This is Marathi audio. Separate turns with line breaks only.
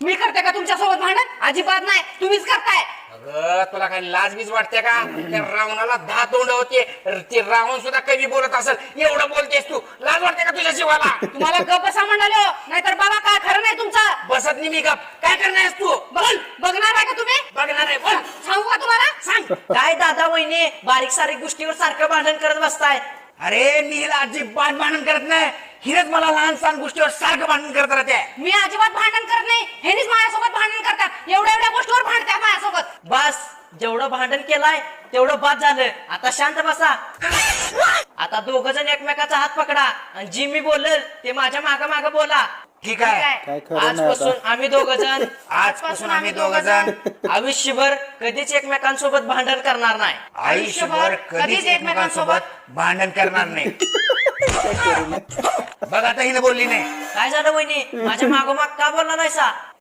मी करते का तुमच्या सोबत भांडण? अजिबात नाही, तुम्हीच करताय.
अगं तुला काही लाजबीज वाटते का? त्या रावणाला 10 तोंड होते, ते रावण सुद्धा कमी बोलत असेल एवढं बोलतेस तू. लाज वाटते का तुझ्या जीवाला?
तुम्हाला गप बसा म्हणालो, नाहीतर बाबा काय खरं नाही तुमचं.
बसत नाही मी गप. काय करणार आहेस तू?
बोल, बघणार आहे का तुम्ही?
बघणार आहे, बोल.
सांगू का तुम्हाला?
सांग.
काय दादा वहिनी बारीक सारीक गोष्टीवर सारखं भांडण करत बसताय.
अरे मी हिला अजिबात भांडण करत नाही. हिनेच मला लहान सहान गोष्टीवर सारखं भांडण करत राहते.
मी अजिबात भांडण करत नाही, हेनीच माझ्यासोबत भांडण करतात. एवढ्या एवढ्या गोष्टीवर भांडतात माझ्यासोबत.
बस जेवढं भांडण केलाय तेवढं बाद झालं. आता शांत बसा. आता दोघ जण एकमेकाचा हात पकडा आणि जी मी बोलेल ते माझ्या माग माग बोला.
ठीक आहे.
काय खरं नाही
आजपासून
आता.
आम्ही दोघ जण
आजपासून आम्ही दोघ जण
आयुष्यभर कधीच एकमेकांसोबत भांडण करणार नाही.
आयुष्यभर कधीच एकमेकांसोबत भांडण करणार नाही. बघ आता हिने बोलली नाही.
काय झालं वहिनी, माझ्या मागोमाग का बोलला नाहीसा?